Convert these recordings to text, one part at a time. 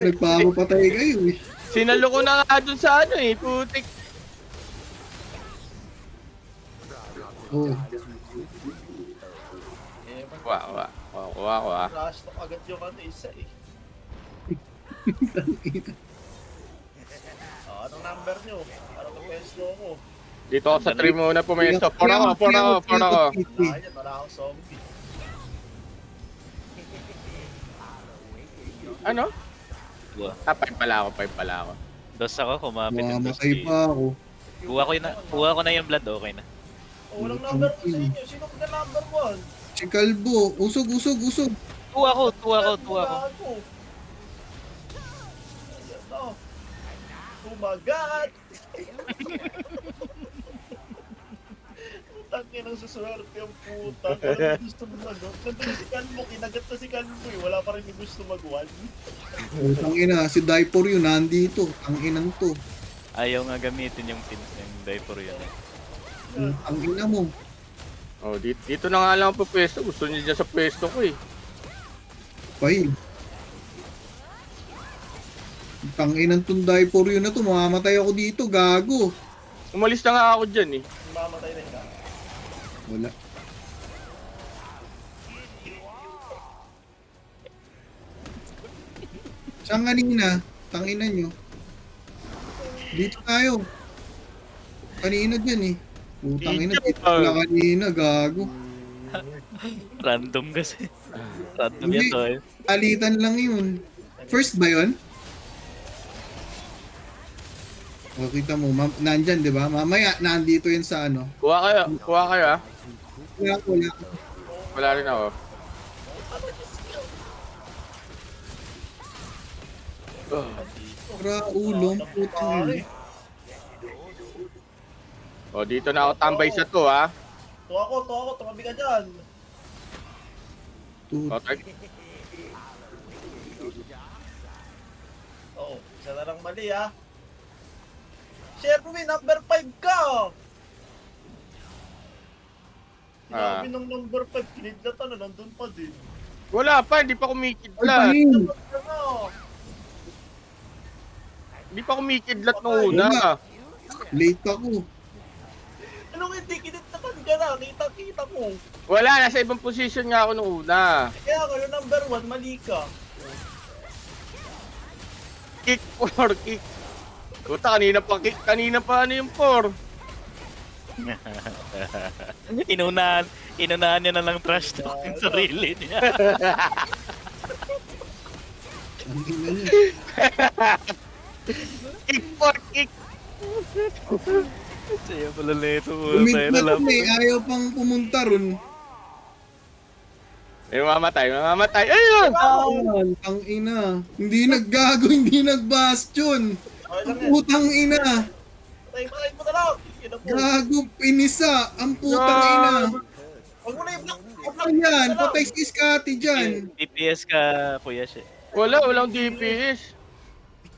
Nagpapatay kayo eh. Sinalo ko na nga dun sa ano eh, putik. Oh. Kuha ko ah. Last talk agad yung ano isa eh. Anong number nyo? Ano ka pwesto ko? Dito ako sa tree muna pumesto. Por ako. Ayan, wala akong zombie. Ano? Buwa. 5 pala ako. Dos ako, kumapit yung dos. Mamatay pa ako. Kuha ko na yung blood, okay na. Oh, walang number 1 sa inyo. Sino ka number 1? Si Kalbo. Usog. Tuwa ko. Ayan na. Tumagat! Tangin ang suswerte yung puta. Parang gusto mo mag-1. Nandun si Kalmo, kinagat na si Kalmo eh. Wala pa rin yung gusto mag-1. Utang ina, si Diaper yun, nandito. Ang inang to. Ayaw nga gamitin yung pins yung diaper yun. Ang ina mo. Oh, dito na nga lang po pwesto. Gusto niya dyan sa pwesto ko eh. Pahin. Ang inang tong Diaper yun na to. Mamamatay ako dito, gago. Umalis na nga ako dyan eh. Mamatay na ka. Wala. Saan kanina? Tangina nyo. Dito tayo. Kanina dyan eh. Putang ina, dito pala kanina, gago. Random kasi. Random Hindi. yan to eh. Alitan lang yun. First ba yun? O, kita mo, nandyan, di ba? Mamaya, nandito yun sa ano. Kuha kayo ah. Wala. Wala rin ako. Para ulong, putang ina. Oh, dito na ako tambay sa to ah. Tuwa ko. Tumabi ka dyan. Okay. Oo, isa na lang mali ah. Sherwin, number 5 ka! Sinabi ng number 5, kinidlatan na, nandun pa din. Wala pa, hindi pa Ay, kumikidlat. pahin! Ano? Hindi pa kumikidlat nung una. Late ako. Anong hindi kinidlatan ka na? Kita mo. Wala, nasa ibang position nga ako nung una. Kaya kayo number 1, mali ka. Kick 4, kick. Puta, kanina pa ano yung 4. Inunahan niya na lang trash talk yung sarili niya. Ang ina niya. Kick 4, kick. Siya pala neto. Umit na to eh, ayaw pang pumunta ron. May mamatay. Ayun! Ang ina. Hindi naggago, hindi nagbastion. Okay lang Ang yan. putang ina. Patay mo na lang. Yun ang po. Gago, pinisa. Ang putang ina. Huwag mo na i-block. Ayan, patay si Scotty dyan. DPS ka, Kuya siya. Walang DPS.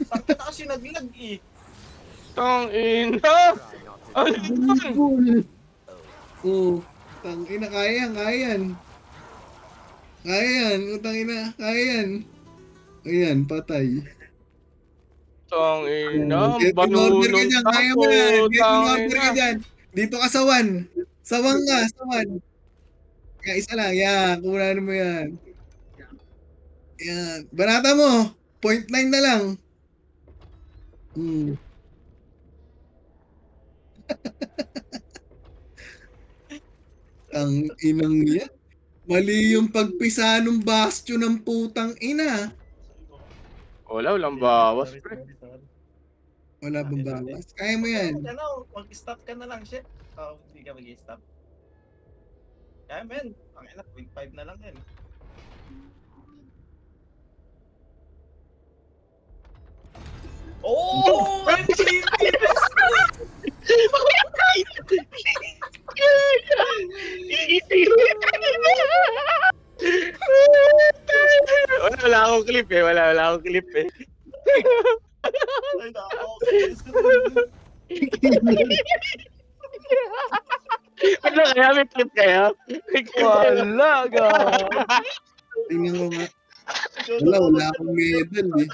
Takta na kasi naglag eh. Tang ina. Ano yun? Bull. Oh, tang ina, kaya yan, utang ina, kaya yan. Ayan, patay. Tang ina. Get in order ka dyan, kaya mo yan. Get in Tang order ka ina. dyan. Dito ka sa 1. Sawang ka, sa 1. Kaya isa lang, yan, kunan mo yan. Yan, banata mo. 0.9 na lang. Ang inang yan. Mali yung pagpisa ng bastion ng putang ina. Walang bawas, pre. Wala bang bawas? Kaya mo yan. Ano, mag-stop ka na lang siya. Oh, hindi ka mag-stop. Kaya mo yan. Ang ina, 0.5 na lang yan. Oh! Wala akong clip eh. Wala akong clip eh. Ay, okay. Ano kaya? May clip kayo? May clip kayo? Wala, ga. Tingnan ko nga. Wala akong medal eh.